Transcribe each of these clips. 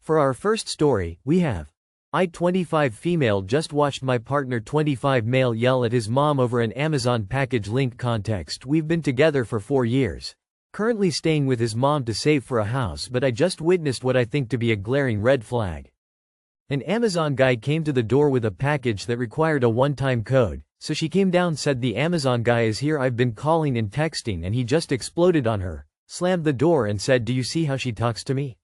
For our first story, we have I 25 female just watched my partner 25 male yell at his mom over an Amazon package link. Context: we've been together for 4 years. Currently staying with his mom to save for a house, but I just witnessed what I think to be a glaring red flag. An Amazon guy came to the door with a package that required a one-time code, so she came down, said the Amazon guy is here, I've been calling and texting, and he just exploded on her, slammed the door and said, do you see how she talks to me?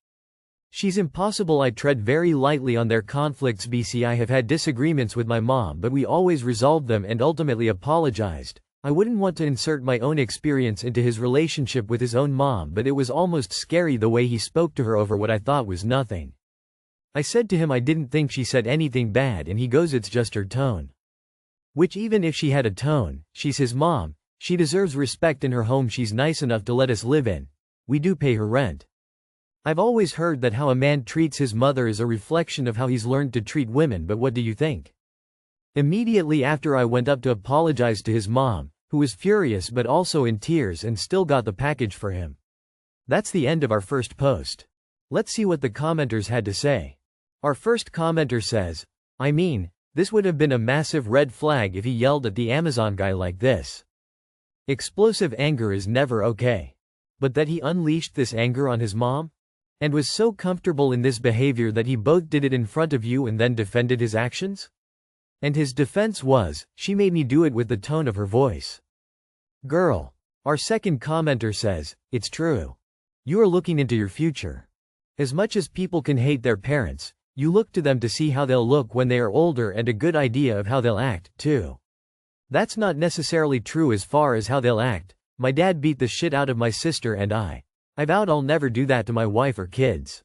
She's impossible. I tread very lightly on their conflicts. I have had disagreements with my mom, but we always resolved them and ultimately apologized. I wouldn't want to insert my own experience into his relationship with his own mom, but it was almost scary the way he spoke to her over what I thought was nothing. I said to him I didn't think she said anything bad, and he goes, it's just her tone. Which, even if she had a tone, she's his mom. She deserves respect in her home she's nice enough to let us live in. We do pay her rent. I've always heard that how a man treats his mother is a reflection of how he's learned to treat women, but what do you think? Immediately after I went up to apologize to his mom, who was furious but also in tears and still got the package for him. That's the end of our first post. Let's see what the commenters had to say. Our first commenter says, I mean, this would have been a massive red flag if he yelled at the Amazon guy like this. Explosive anger is never okay. But that he unleashed this anger on his mom? And was so comfortable in this behavior that he both did it in front of you and then defended his actions? And his defense was, she made me do it with the tone of her voice. Girl. Our second commenter says, it's true. You are looking into your future. As much as people can hate their parents, you look to them to see how they'll look when they are older and a good idea of how they'll act, too. That's not necessarily true as far as how they'll act. My dad beat the shit out of my sister and I vowed I'll never do that to my wife or kids.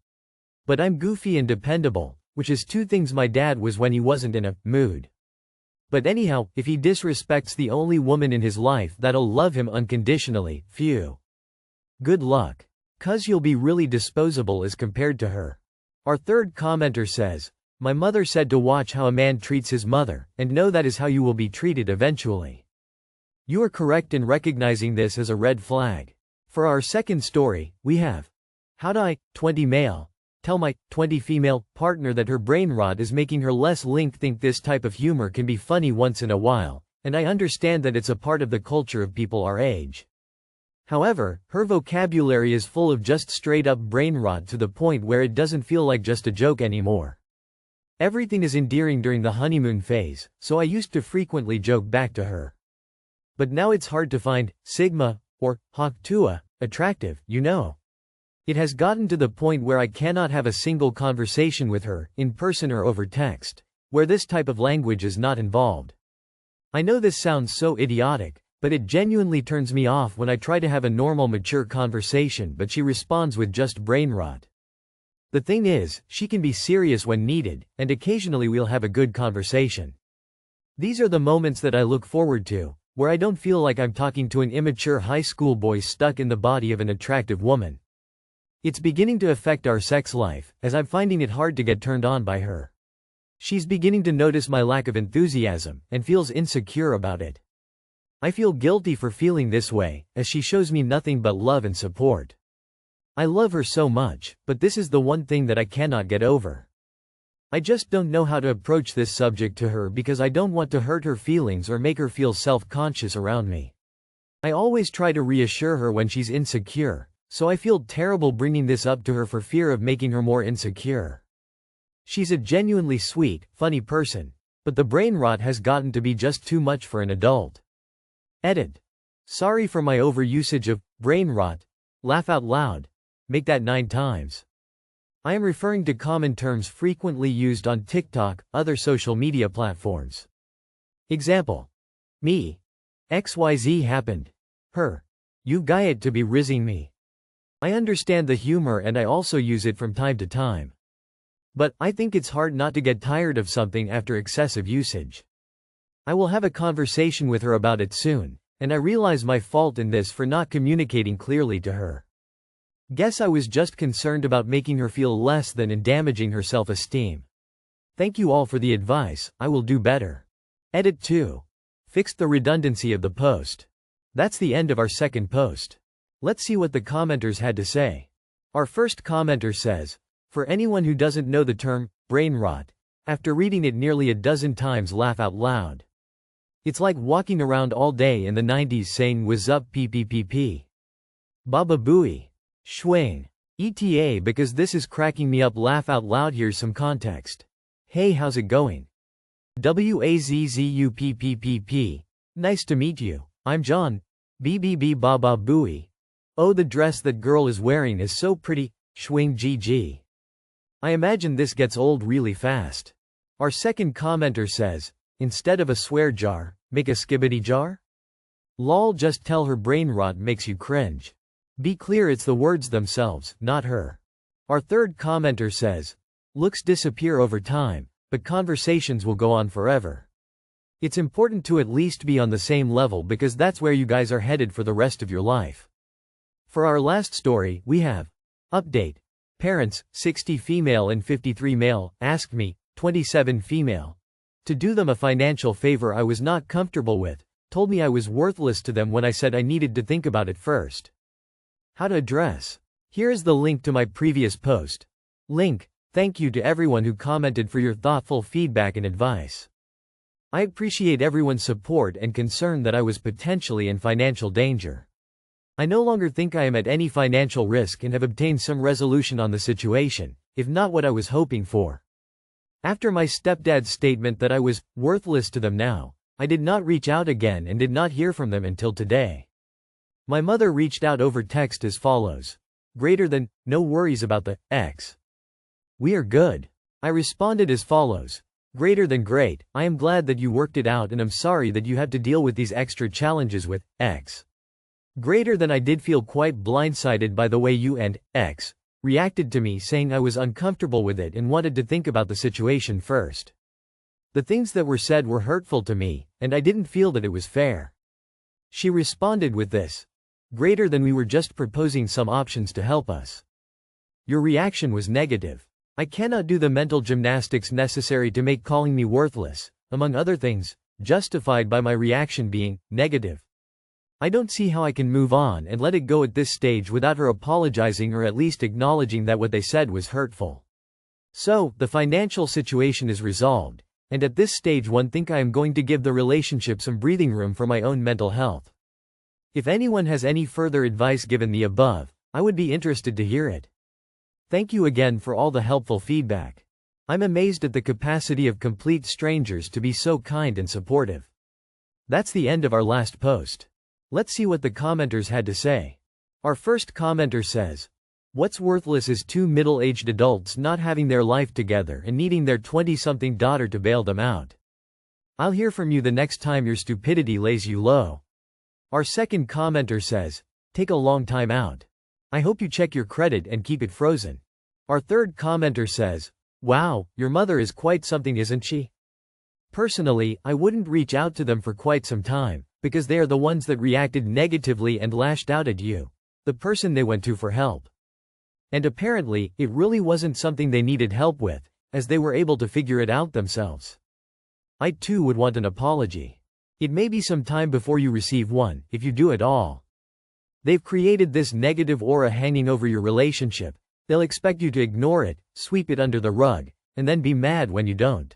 But I'm goofy and dependable, which is two things my dad was when he wasn't in a mood. But anyhow, if he disrespects the only woman in his life that'll love him unconditionally, phew. Good luck. 'Cause you'll be really disposable as compared to her. Our third commenter says, my mother said to watch how a man treats his mother, and know that is how you will be treated eventually. You are correct in recognizing this as a red flag. For our second story, we have How'd I, 20 male, tell my 20 female partner that her brain rot is making her less linked. Think this type of humor can be funny once in a while, and I understand that it's a part of the culture of people our age. However, her vocabulary is full of just straight up brain rot to the point where it doesn't feel like just a joke anymore. Everything is endearing during the honeymoon phase, so I used to frequently joke back to her. But now it's hard to find Sigma or Hawk Tua attractive, you know. It has gotten to the point where I cannot have a single conversation with her, in person or over text, where this type of language is not involved. I know this sounds so idiotic, but it genuinely turns me off when I try to have a normal mature conversation but she responds with just brain rot. The thing is, she can be serious when needed, and occasionally we'll have a good conversation. These are the moments that I look forward to, where I don't feel like I'm talking to an immature high school boy stuck in the body of an attractive woman. It's beginning to affect our sex life, as I'm finding it hard to get turned on by her. She's beginning to notice my lack of enthusiasm, and feels insecure about it. I feel guilty for feeling this way, as she shows me nothing but love and support. I love her so much, but this is the one thing that I cannot get over. I just don't know how to approach this subject to her because I don't want to hurt her feelings or make her feel self-conscious around me. I always try to reassure her when she's insecure, so I feel terrible bringing this up to her for fear of making her more insecure. She's a genuinely sweet, funny person, but the brain rot has gotten to be just too much for an adult. Edit. Sorry for my overusage of brain rot. Laugh out loud. Make that 9 times. I am referring to common terms frequently used on TikTok, other social media platforms. Example. Me. XYZ happened. Her. You guy it to be rizzing me. I understand the humor and I also use it from time to time. But I think it's hard not to get tired of something after excessive usage. I will have a conversation with her about it soon, and I realize my fault in this for not communicating clearly to her. Guess I was just concerned about making her feel less than and damaging her self-esteem. Thank you all for the advice, I will do better. Edit 2. Fixed the redundancy of the post. That's the end of our second post. Let's see what the commenters had to say. Our first commenter says, For anyone who doesn't know the term, brain rot, after reading it nearly a dozen times laugh out loud. It's like walking around all day in the 90s saying "What's up PPPP. Baba Booey. Schwing. ETA because this is cracking me up laugh out loud here's some context. Hey how's it going? WAZZUPPPP. Nice to meet you. I'm John. BBB Baba Booey. Oh the dress that girl is wearing is so pretty. Schwing GG. I imagine this gets old really fast. Our second commenter says, instead of a swear jar, make a skibbity jar? Lol just tell her brain rot makes you cringe. Be clear it's the words themselves, not her. Our third commenter says, looks disappear over time, but conversations will go on forever. It's important to at least be on the same level because that's where you guys are headed for the rest of your life. For our last story, we have update. Parents, 60 female and 53 male, asked me, 27 female, to do them a financial favor I was not comfortable with, told me I was worthless to them when I said I needed to think about it first. How to address. Here is the link to my previous post. Link. Thank you to everyone who commented for your thoughtful feedback and advice. I appreciate everyone's support and concern that I was potentially in financial danger. I no longer think I am at any financial risk and have obtained some resolution on the situation, if not what I was hoping for. After my stepdad's statement that I was worthless to them now, I did not reach out again and did not hear from them until today. My mother reached out over text as follows. Greater than, no worries about the X. We are good. I responded as follows. Greater than great, I am glad that you worked it out and I'm sorry that you had to deal with these extra challenges with X. Greater than I did feel quite blindsided by the way you and X reacted to me saying I was uncomfortable with it and wanted to think about the situation first. The things that were said were hurtful to me, and I didn't feel that it was fair. She responded with this. Greater than we were just proposing some options to help us. Your reaction was negative. I cannot do the mental gymnastics necessary to make calling me worthless, among other things, justified by my reaction being negative. I don't see how I can move on and let it go at this stage without her apologizing or at least acknowledging that what they said was hurtful. So, the financial situation is resolved, and at this stage I think I am going to give the relationship some breathing room for my own mental health. If anyone has any further advice given the above, I would be interested to hear it. Thank you again for all the helpful feedback. I'm amazed at the capacity of complete strangers to be so kind and supportive. That's the end of our last post. Let's see what the commenters had to say. Our first commenter says, what's worthless is two middle-aged adults not having their life together and needing their 20-something daughter to bail them out. I'll hear from you the next time your stupidity lays you low. Our second commenter says, take a long time out. I hope you check your credit and keep it frozen. Our third commenter says, wow, your mother is quite something isn't she? Personally, I wouldn't reach out to them for quite some time, because they are the ones that reacted negatively and lashed out at you, the person they went to for help. And apparently, it really wasn't something they needed help with, as they were able to figure it out themselves. I too would want an apology. It may be some time before you receive one, if you do at all. They've created this negative aura hanging over your relationship. They'll expect you to ignore it, sweep it under the rug, and then be mad when you don't.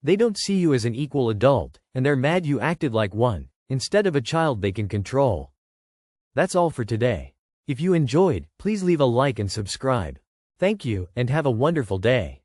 They don't see you as an equal adult, and they're mad you acted like one, instead of a child they can control. That's all for today. If you enjoyed, please leave a like and subscribe. Thank you, and have a wonderful day.